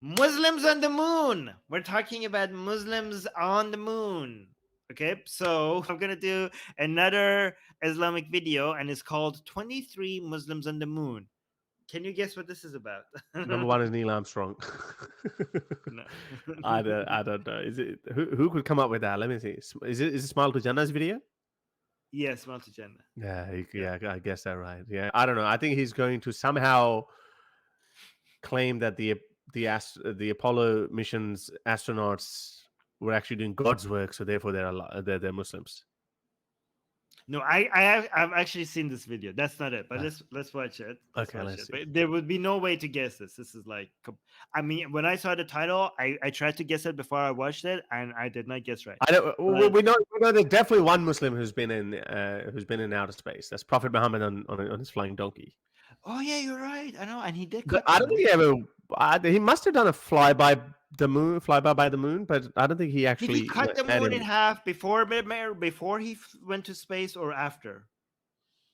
Muslims on the moon. We're talking about Muslims on the moon. Okay, so I'm gonna do another Islamic video, and it's called 23 Muslims on the Moon. Can you guess what this is about? Number one is Neil Armstrong. No. I don't know. Is it who could come up with that? Let me see. Is it Smile to Jannah's video? Yes, Mount Jannah. Yeah, Yeah. yeah, I guess that right. Yeah, I don't know. I think he's going to somehow claim that the Apollo missions astronauts were actually doing God's work, so therefore they're Muslims. No, I've actually seen this video. That's not it. But Ah, let's watch it. Let's okay, watch let's it. see. But there would be no way to guess this. This is like, I mean, when I saw the title, I tried to guess it before I watched it, and I did not guess right. I don't. But We know there's definitely one Muslim who's been in outer space. That's Prophet Muhammad on his flying donkey. oh yeah, you're right. I know, and he did But cut I the don't think moon. he ever. He must have done a flyby by the moon, but I don't think he Did he actually cut the moon in landed. half before he went to space or after?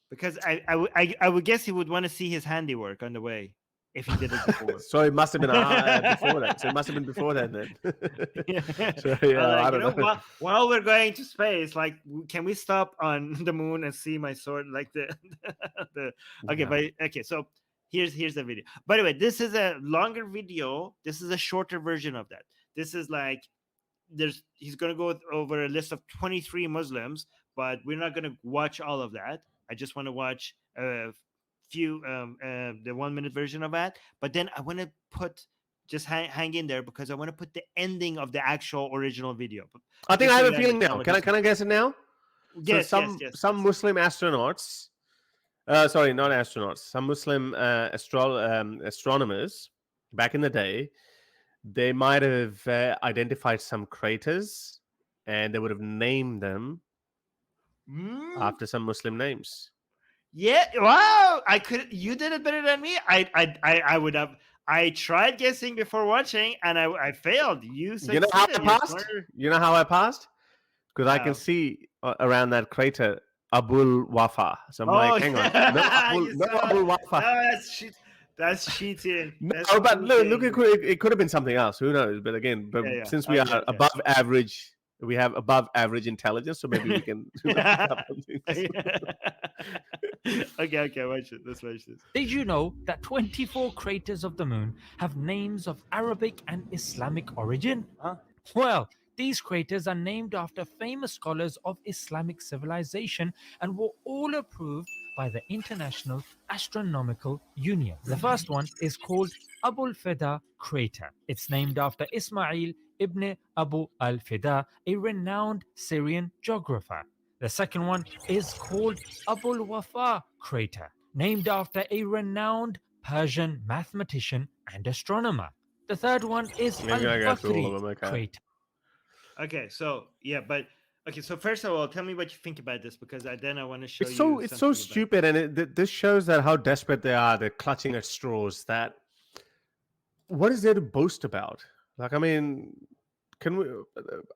Because I would guess he would want to see his handiwork on the way if he did it before. So it must have been before that. So it must have been before that then. Yeah. So I was yeah, I like, don't know. while we're going to space, like, can we stop on the moon and see my sword? Like the okay, Yeah. but okay, so here's the video. By the way, this is a longer video. This is a shorter version of that. This is like he's gonna go over a list of 23 Muslims, but we're not gonna watch all of that. I just want to watch a few the 1 minute version of that, but then I want to put just hang in there because I want to put the ending of the actual original video, I think just I so have you a feeling understand now. what Can I this can is. I guess it now? So Yes, yes, some yes, some yes. Muslim astronauts, sorry, not astronauts, some Muslim astronomers back in the day, they might have identified some craters, and they would have named them Mm, after some Muslim names. yeah, wow, I could, you did it better than me. I would have, I tried guessing before watching, and I failed. You You know how succeeded. I You're passed? smarter. You know how I passed? Because I can How? see around that crater Abul Wafa. So I'm Oh like, hang on, no yeah, Abul, you no saw. Abul Wafa. No, that's cheat. That's cheating. That's No, but look, cheating. it could have been something else. Who knows? But again, but Yeah, yeah. since we Okay, are okay. above average, we have above average intelligence, so maybe we can pick up on things. Okay, okay. Watch it. Let's watch this. Did you know that 24 craters of the moon have names of Arabic and Islamic origin? Huh? Well, these craters are named after famous scholars of Islamic civilization and were all approved by the International Astronomical Union. The first one is called Abul Fida crater. It's named after Ismail ibn Abu al Fida, a renowned Syrian geographer. The second one is called Abul Wafa crater, named after a renowned Persian mathematician and astronomer. The third one is Al Maybe I got through all Bakri of them. Okay. crater. Okay, so yeah, but okay. So first of all, tell me what you think about this because then I want to show It's so you it's so something about. stupid, and this shows that how desperate they are. They're clutching at straws. That what is there to boast about? Like, I mean, can we?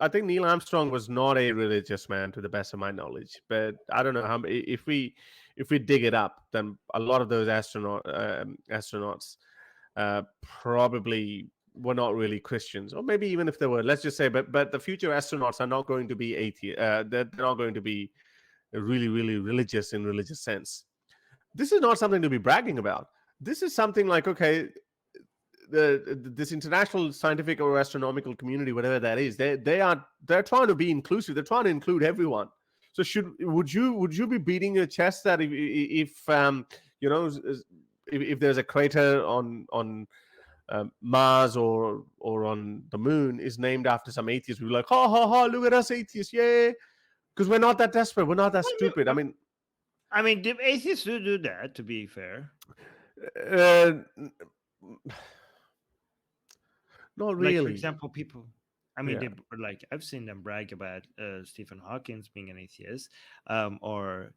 I think Neil Armstrong was not a religious man, to the best of my knowledge. But I don't know how if we dig it up, then a lot of those astronauts probably were not really Christians, or maybe even if they were, let's just say, but the future astronauts are not going to be atheist. They're not going to be really religious in religious sense. This is not something to be bragging about. This is something like, okay, this international scientific or astronomical community, whatever that is, they're trying to be inclusive. They're trying to include everyone. So would you be beating your chest that if you know if there's a crater on Mars or on the moon is named after some atheist, we'd be like, ha ha ha, look at us atheists, yeah, because we're not that desperate, we're not that stupid. I mean, the atheists do that. To be fair, Uh, not like for really. example, people. I mean, Yeah. they like I've seen them brag about Stephen Hawking's being an atheist, or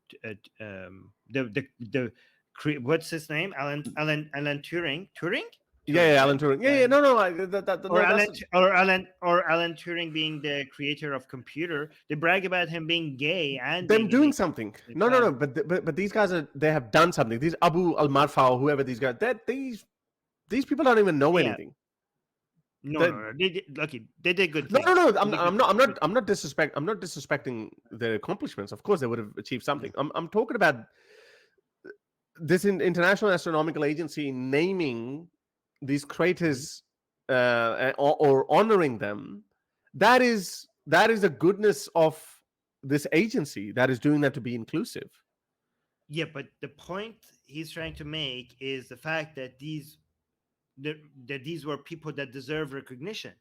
what's his name, Alan Turing. Yeah, Turing, Alan right? Turing. Yeah, no, no, no, that's Or Alan Turing being the creator of computer. They brag about him being gay and them being an doing atheist something. at the same No, no, no. time. But these guys they have done something. These Abu Al Marfa or whoever these guys, these people don't even know Yeah, anything. No, no, no. They did, okay, they did good No, no, things. no. They did good things. I'm not disrespecting their accomplishments. Of course, they would have achieved something. I'm talking about this International Astronomical Agency naming these Mhm. craters or honoring them. That is the goodness of this agency that is doing that to be inclusive. Yeah, but the point he's trying to make is the fact that that, that these were people that deserve recognition,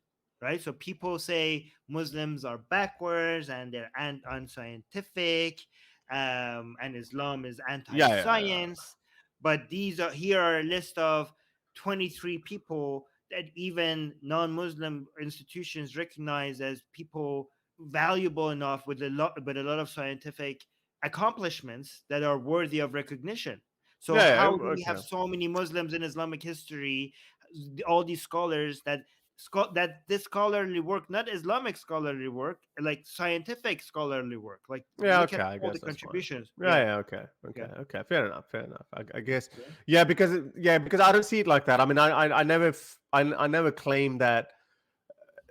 right? So people say Muslims are backwards and they're unscientific, and Islam is Yeah, yeah, yeah. anti-science. But here are a list of 23 people that even non-Muslim institutions recognize as people valuable enough with a lot of scientific accomplishments that are worthy of recognition. So Yeah, how yeah, do we have okay. so many Muslims in Islamic history, all these scholars that this scholarly work, not Islamic scholarly work, like scientific scholarly work, like Yeah, look okay. at I all the guess that's fine. contributions. Yeah, Yeah, yeah, okay, okay, yeah, okay. Fair enough, fair enough. I guess, yeah. yeah, because I don't see it like that. I mean, I never, I never claimed that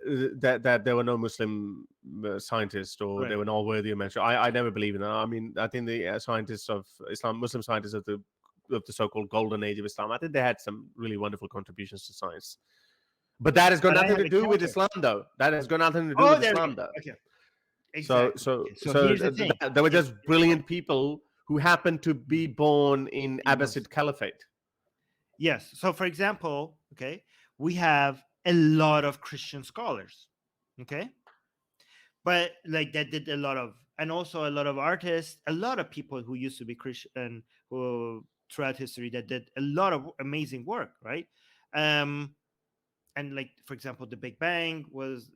that there were no Muslim scientists or they Right. were not worthy of mention. I never believe in that. I mean, I think the scientists of Islam, Muslim scientists of the so-called golden age of Islam, I think they had some really wonderful contributions to science. But that has got But I nothing have to a do with counter. Islam, though. That has got nothing to do Oh, with there we go. Islam, though. Okay, So, exactly. so, Okay, so so here's the thing. they were Here's just the point. brilliant people who happened to be born in In Abbasid Muslim. Caliphate. Yes. So, for example, okay, we have a lot of Christian scholars. Okay, but like that did a lot of, and also a lot of artists, a lot of people who used to be Christian, who throughout history that did a lot of amazing work, right? um and like, for example, the Big Bang was,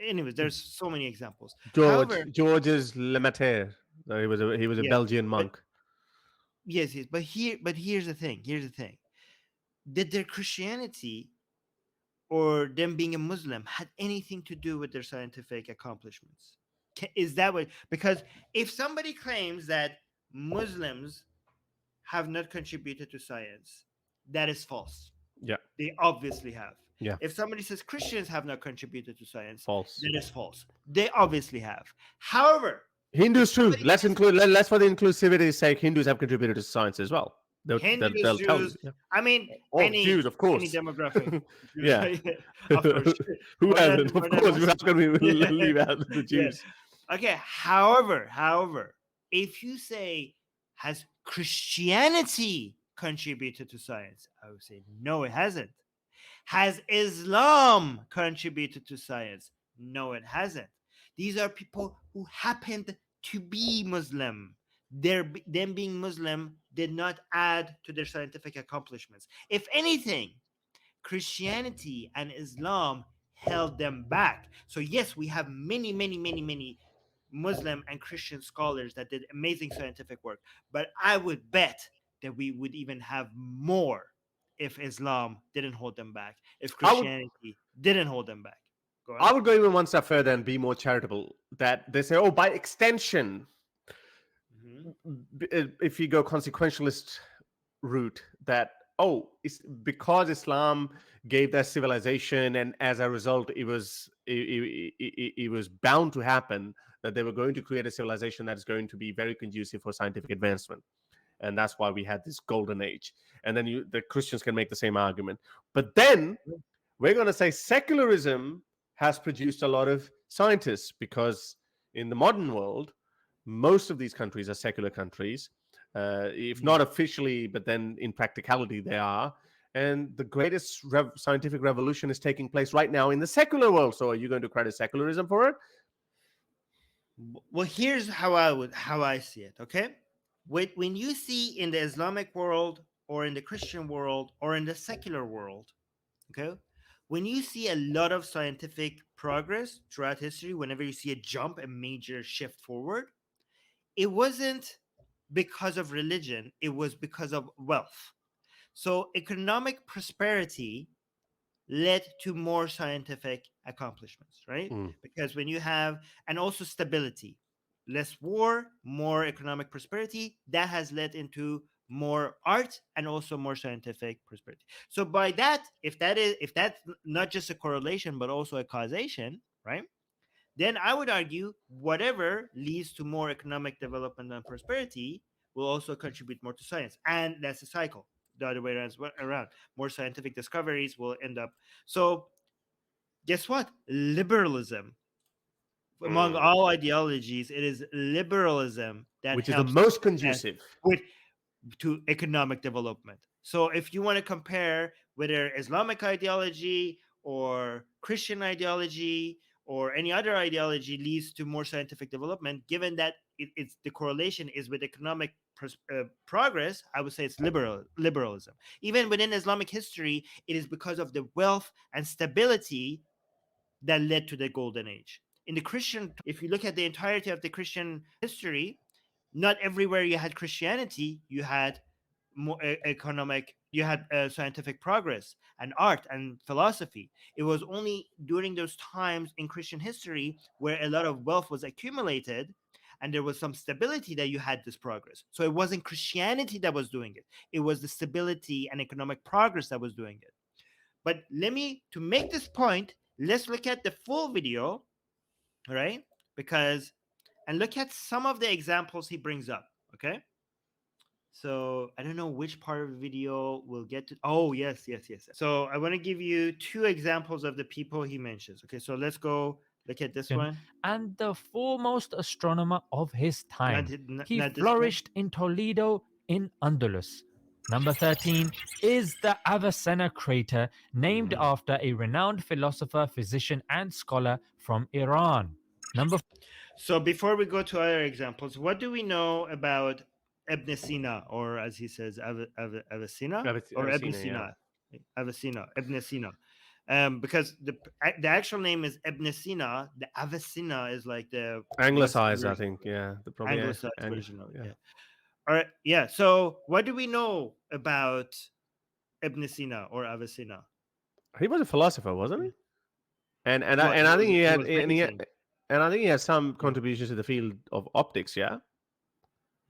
anyways, there's so many examples. However, Georges Lemaître. He was a yes, Belgian but monk. yes, but here's the thing, did their Christianity or them being a Muslim had anything to do with their scientific accomplishments? Is that what? Because if somebody claims that Muslims have not contributed to science, that is false. Yeah, They obviously have. yeah, If somebody says Christians have not contributed to science, false. that is false. They obviously have. However, if Hindus too. somebody Let's says include. Let's for the inclusivity's sake, Hindus have contributed to science as well. Hindus, They'll tell you. Jews, Yeah. I mean, Oh, any Jews, of any course. demographic, Jews, Yeah. of course, Who hasn't? Of more than course, how Muslims. can we Yeah, leave out the yeah. Jews? Okay. However, if you say, has Christianity contributed to science, I would say no, it hasn't. Has Islam contributed to science? No, it hasn't. These are people who happened to be Muslim. Them being Muslim did not add to their scientific accomplishments. If anything, Christianity and Islam held them back. So yes, we have many, many, many, many Muslim and Christian scholars that did amazing scientific work, but I would bet that we would even have more if Islam didn't hold them back, if I would Christianity didn't hold them back. Go I on. would go even one step further and be more charitable. That they say, oh, by extension, Mhm. if you go consequentialist route, that oh, it's because Islam gave that civilization, and as a result, it was bound to happen that they were going to create a civilization that is going to be very conducive for scientific advancement, and that's why we had this golden age. And then the Christians can make the same argument, but then we're going to say secularism has produced a lot of scientists because in the modern world, most of these countries are secular countries, if Mhm. not officially, but then in practicality they are. And the greatest scientific revolution is taking place right now in the secular world. So are you going to credit secularism for it? Well, here's how I see it. Okay, when you see in the Islamic world or in the Christian world or in the secular world, okay, when you see a lot of scientific progress throughout history, whenever you see a jump, a major shift forward, it wasn't because of religion, it was because of wealth. So economic prosperity led to more scientific accomplishments, right? Mm. Because when you have, and also stability, less war, more economic prosperity, that has led into more art, and also more scientific prosperity. So by that, if that's not just a correlation but also a causation, right? Then I would argue whatever leads to more economic development and prosperity will also contribute more to science, and that's a cycle. The other way around, more scientific discoveries will end up. So guess what? Liberalism, among Mm. all ideologies, it is liberalism that Which is the helps most us conducive. with to economic development. So if you want to compare whether Islamic ideology or Christian ideology or any other ideology leads to more scientific development, given that it's the correlation is with economic progress, I would say it's liberalism. Even within Islamic history, it is because of the wealth and stability that led to the golden age. In the Christian, if you look at the entirety of the Christian history, not everywhere you had Christianity, you had more economic, you had scientific progress and art and philosophy. It was only during those times in Christian history where a lot of wealth was accumulated and there was some stability that you had this progress. So it wasn't Christianity that was doing it, it was the stability and economic progress that was doing it. But to make this point, let's look at the full video, right? Because, and look at some of the examples he brings up, okay? So I don't know which part of the video we'll get to. Oh, yes, yes, yes. So I want to give you two examples of the people he mentions. Okay, so let's go look at this one. And the foremost astronomer of his time. He Not this one. flourished in Toledo in Andalus. Number 13 is the Avicenna crater, named after a renowned philosopher, physician, and scholar from Iran. Number So before we go to other examples, what do we know about Ibn Sina, or as he says, Avicenna, or Ibn Avicenna, yeah. Sina, Avicenna, Ibn Sina, because the actual name is Ibn Sina. The Avicenna is like the West Anglicized, I version, think. Yeah, the probably anglicized version of it. yeah. Yeah. All right. Yeah. So what do we know about Ibn Sina or Avicenna? He was a philosopher, wasn't he? Well, And I think he he had was many things. and I think he had some Yeah. contributions to the field of optics. Yeah.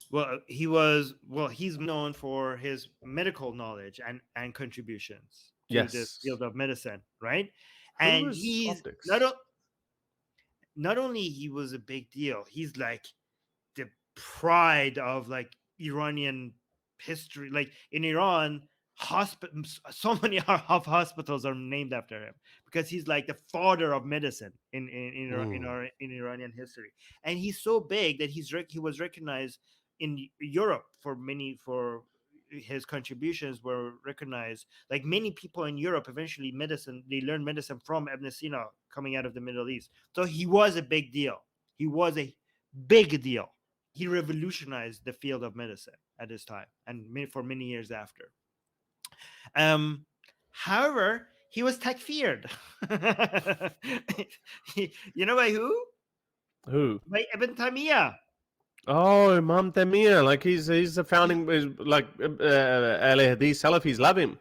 Well, he was, well, he's known for his medical knowledge and contributions to the Yes. field of medicine, right? Who And was he's optics? not only he was a big deal, he's like the pride of like Iranian history. Like in Iran, so many of hospitals are named after him because he's like the father of medicine Mm. in Iranian history. And he's so big that he was recognized in Europe for his contributions were recognized. Like many people in Europe, eventually they learned medicine from Ibn Sina coming out of the Middle East. So he was a big deal. He was a big deal. He revolutionized the field of medicine at his time and for many years after. Um, However, he was takfired. You know by who? Who? By Ibn Taymiyyah. Oh, Imam Tamir. Like he's the founding. Like Al Hadith Salafis love him.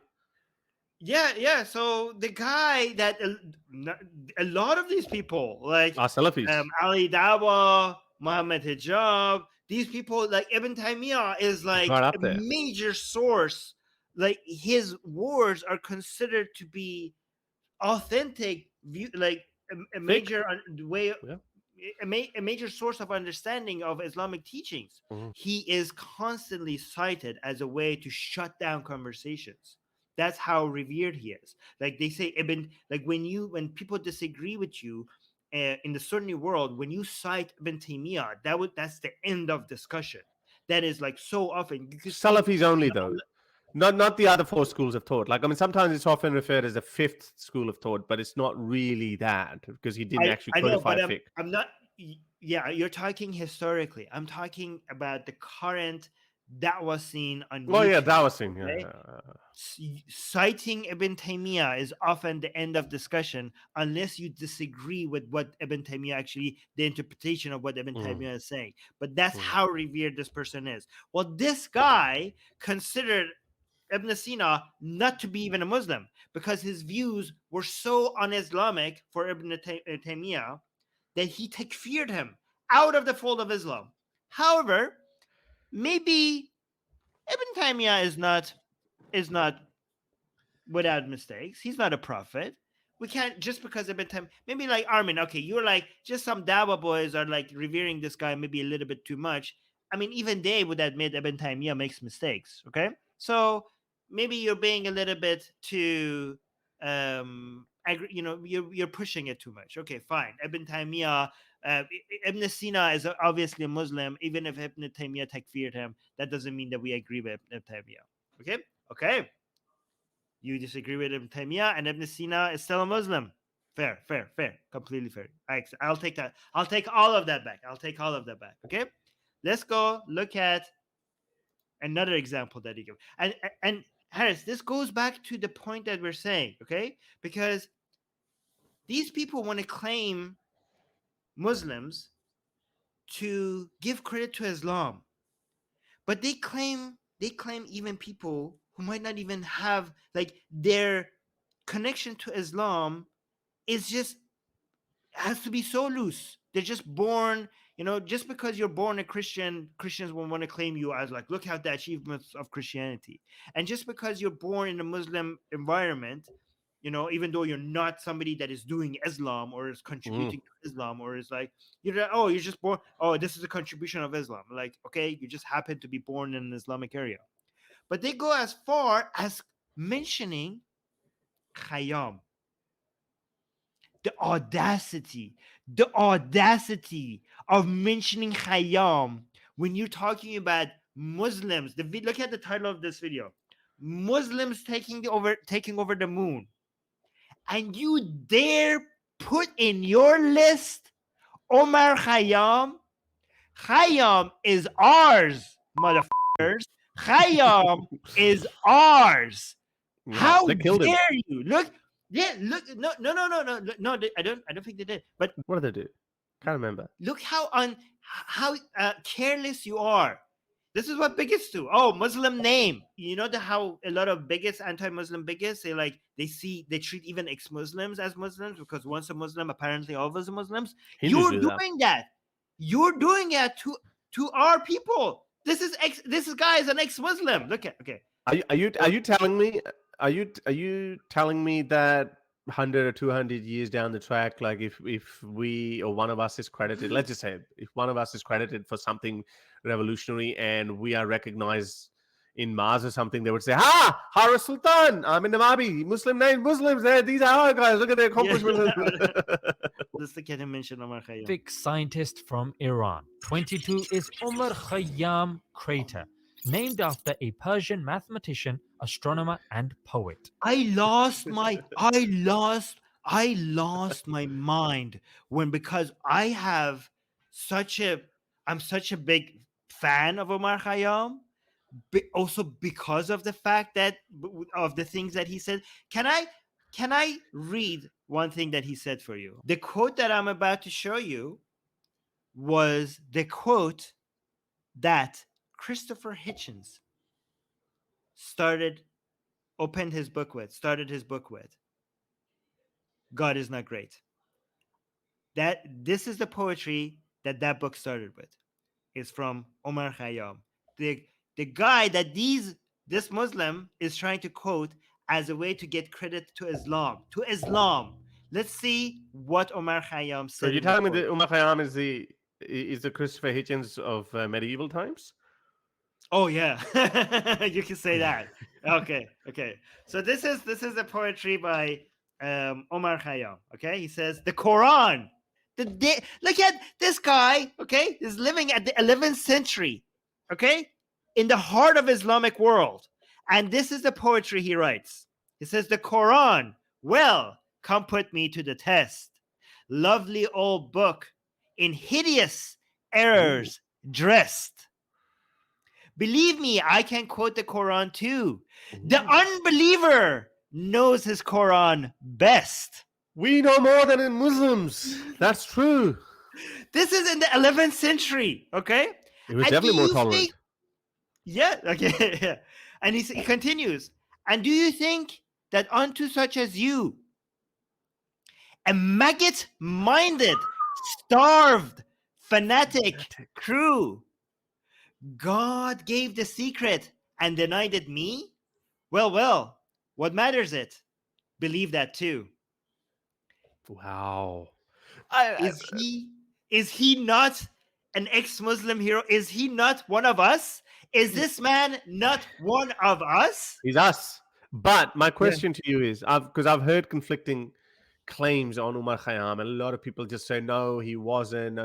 Yeah, yeah. So the guy that a lot of these people, like Ah, Salafis. Ali Dawa, Muhammad Hijab, these people, like Ibn Taymiyyah is He's like right a up there. major source. Like his words are considered to be authentic view, like a Thick. major way, Yeah. a major source of understanding of Islamic teachings. Mhm. He is constantly cited as a way to shut down conversations. That's how revered he is. Like they say, Ibn, like when people disagree with you in the Sunni world, when you cite Ibn Taymiyyah, that's the end of discussion. That is like so often you could see. Salafis only though. Not the other four schools of thought. Like I mean, sometimes it's often referred as the fifth school of thought, but it's not really that because he didn't actually I know, codify but fiqh. I'm not. Yeah, you're talking historically. I'm talking about the current that was seen on Well, yeah, YouTube. Dawasim. Okay? Yeah. Citing Ibn Taymiyyah is often the end of discussion unless you disagree with what Ibn Taymiyyah actually, the interpretation of what Ibn Mm, Taymiyyah is saying. But that's mm. how revered this person is. Well, this guy considered Ibn Sina not to be even a Muslim because his views were so un-Islamic for Ibn Taymiyyah that he takfired him out of the fold of Islam. However, maybe Ibn Taymiyyah is not without mistakes. He's not a prophet. We can't just because Ibn Taymiyyah. Maybe like Armin. Okay, you're like just some Dawa boys are like revering this guy maybe a little bit too much. I mean, even they would admit Ibn Taymiyyah makes mistakes. Okay, so maybe you're being a little bit too you're pushing it too much. Okay, fine. Ibn Taymiyyah, Ibn Sina is obviously a Muslim. Even if Ibn Taymiyyah takfired him, that doesn't mean that we agree with Ibn Taymiyyah. Okay. You disagree with Ibn Taymiyyah, and Ibn Sina is still a Muslim. Fair, completely fair. I'll take that. I'll take all of that back. Okay, let's go look at another example that he gave. And Harris, this goes back to the point that we're saying, okay? Because these people want to claim Muslims to give credit to Islam, but they claim even people who might not even have like their connection to Islam is just has to be so loose. They're just born, just because you're born a Christian, Christians will want to claim you as like, look at the achievements of Christianity. And just because you're born in a Muslim environment, even though you're not somebody that is doing Islam or is contributing to Islam or is like, you're just born, this is a contribution of Islam. Like, okay, you just happen to be born in an Islamic area. But they go as far as mentioning Khayyam. The audacity of mentioning Khayyam when you're talking about Muslims. Look at the title of this video: Muslims taking over the moon, and you dare put in your list Omar Khayyam. Khayyam is ours, motherfuckers. Khayyam is ours. Yeah, How they killed him. dare you? Look. Yeah, look, no. I don't think they did. But What did they do? Can't remember. look how careless you are. This is what bigots do. Oh, Muslim name. You know how a lot of bigots, anti-Muslim bigots, they treat even ex-Muslims as Muslims because once a Muslim, apparently always a Muslims. Hindus You're do that. doing that. You're doing that to our people. This guy is an ex-Muslim. Look at okay. Are you telling me? Are you telling me that 100 or 200 years down the track, like if we or one of us is credited, let's just say if one of us is credited for something revolutionary and we are recognized in Mars or something, they would say, Harris Sultan, Amin Namabi, Muslim name, Muslims, these are our guys, look at their accomplishments. Let's look at him mention Omar Khayyam. Big scientist from Iran. 22 is Omar Khayyam crater, named after a Persian mathematician, astronomer, and poet. I lost my mind because I'm such a big fan of Omar Khayyam, also because of the fact that of the things that he said. Can I read one thing that he said for you? The quote that I'm about to show you was the quote that Christopher Hitchens started his book with. God is not great. This is the poetry that book started with. It's from Omar Khayyam, the guy that this Muslim is trying to quote as a way to get credit to Islam. Let's see what Omar Khayyam said. So you're telling me that Omar Khayyam is the Christopher Hitchens of medieval times? Oh yeah, you can say that. Okay. So this is the poetry by Omar Khayyam. Okay, he says the Quran. Look at this guy. Okay, is living at the 11th century. Okay, in the heart of Islamic world, and this is the poetry he writes. He says the Quran. Well, come put me to the test. Lovely old book, in hideous errors dressed. Believe me, I can quote the Quran too. The unbeliever knows his Quran best. We know more than in Muslims. That's true. This is in the 11th century, okay? It was definitely more tolerant. Yeah, okay. Yeah. And he continues. And do you think that unto such as you, a maggot-minded, starved, fanatic crew, God gave the secret and denied it me, well, what matters it? Believe that too. Wow. Is he not an ex-Muslim hero? Is he not one of us? Is this man not one of us? He's us. But my Yeah. question to you is, because I've heard conflicting claims on Omar Khayyam, and a lot of people just say no, he wasn't.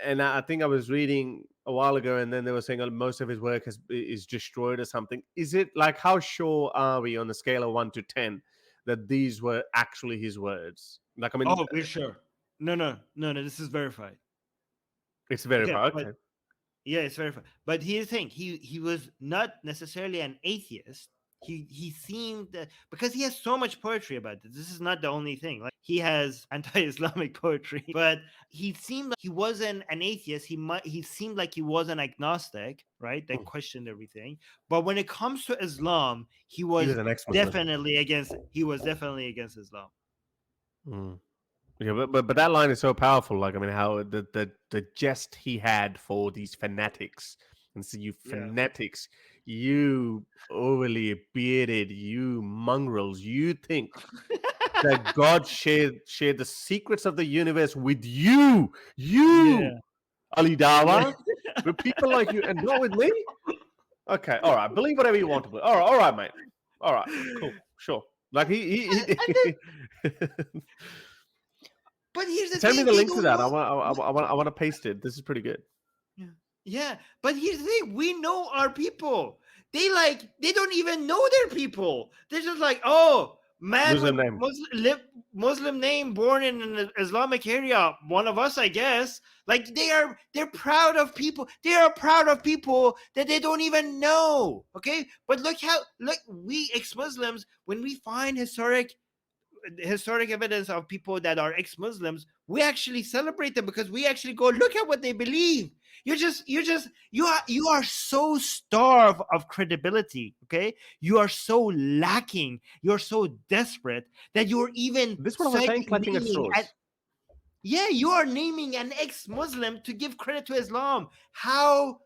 And I think I was reading a while ago, and then they were saying most of his work is destroyed or something. Is it like, how sure are we on the scale of 1 to 10 that these were actually his words? Like, I mean, Oh, we're sure. No. This is verified. it's Okay, verified. but Okay. yeah, it's verified. But here's the thing: he was not necessarily an atheist. He seemed because he has so much poetry about this. This is not the only thing. Like he has anti-Islamic poetry, but he seemed like he wasn't an atheist. He seemed like he was an agnostic, right? That Mm. questioned everything. But when it comes to Islam, He was an ex-Muslim. definitely against. He was definitely against Islam. Mm. Yeah, but that line is so powerful. Like, I mean, how the jest he had for these fanatics, and so you Yeah. fanatics, you overly bearded, you mongrels, you think that God shared the secrets of the universe with you, Yeah. Ali Dawa, with people like you, and not with me. Okay, all right, believe whatever you want to believe. All right, mate. All right, cool, sure. Like But here's the Send me thing: the they link to don't that. know. I want to paste it. This is pretty good. Yeah, but here's the thing: we know our people. They don't even know their people. They're just like, oh, man with Muslim name. Muslim name, born in an Islamic area, one of us, I guess. Like they're proud of people. They are proud of people that they don't even know. Okay, but look we ex-Muslims, when we find historic evidence of people that are ex-Muslims, we actually celebrate them because we actually go look at what they believe. You are so starved of credibility. Okay, you are so lacking. You're so desperate that you're even This is what I was saying, clutching at straws. you are naming an ex-Muslim to give credit to Islam. How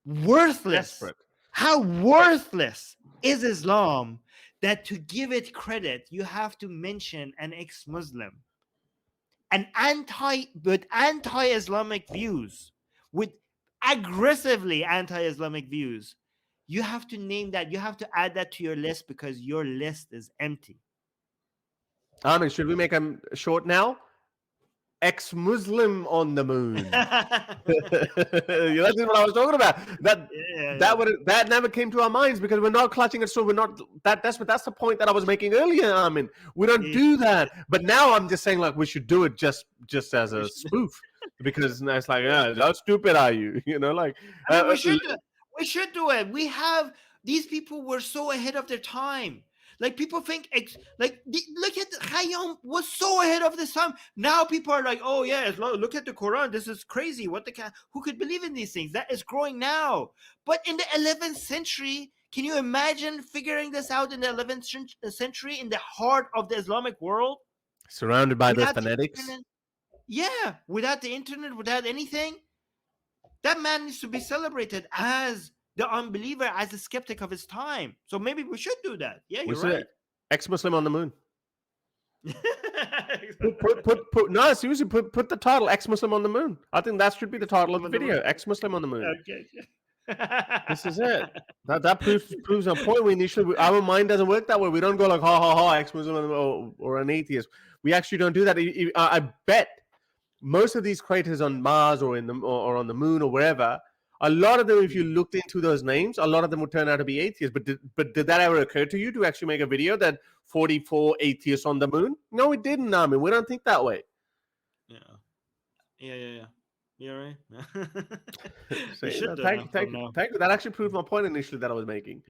worthless Desperate. how worthless is Islam that to give it credit you have to mention an ex-Muslim, an anti-Islamic views, with aggressively anti-Islamic views. You have to name that, you have to add that to your list because your list is empty. Armin, should we make him short now? Ex-Muslim on the moon. That's what I was talking about. That never came to our minds because we're not clutching at straws. We're not that desperate. That's the point that I was making earlier, Armin. We don't do that. But now I'm just saying, like, we should do it just as a spoof because it's like, how stupid are you? You know, like I mean, we should do it. We have these people were so ahead of their time. Like people think, look at Khayyam was so ahead of this time. Now people are like, oh yeah, look at the Quran. This is crazy. Who could believe in these things? That is growing now. But in the 11th century, can you imagine figuring this out in the 11th century in the heart of the Islamic world? surrounded by those Without the fanatics. internet? Yeah, without the internet, without anything. That man needs to be celebrated as the unbeliever, as a skeptic of his time. So maybe we should do that. Yeah, We you're should right. ex-Muslim on the moon. Put no, seriously, put the title "Ex-Muslim on the Moon." I think that should be the title of the video. Ex-Muslim on the moon. Okay. This is it. That proves our point. Our mind doesn't work that way. We don't go like ha ha ha, ex-Muslim or an atheist. We actually don't do that. I bet most of these craters on Mars or or on the moon or wherever, a lot of them, if you looked into those names, a lot of them would turn out to be atheists. But did that ever occur to you to actually make a video that 44 atheists on the moon? No, it didn't. I mean, we don't think that way. Yeah. You're right. Thank You should do you. that from now. That actually proved my point initially that I was making.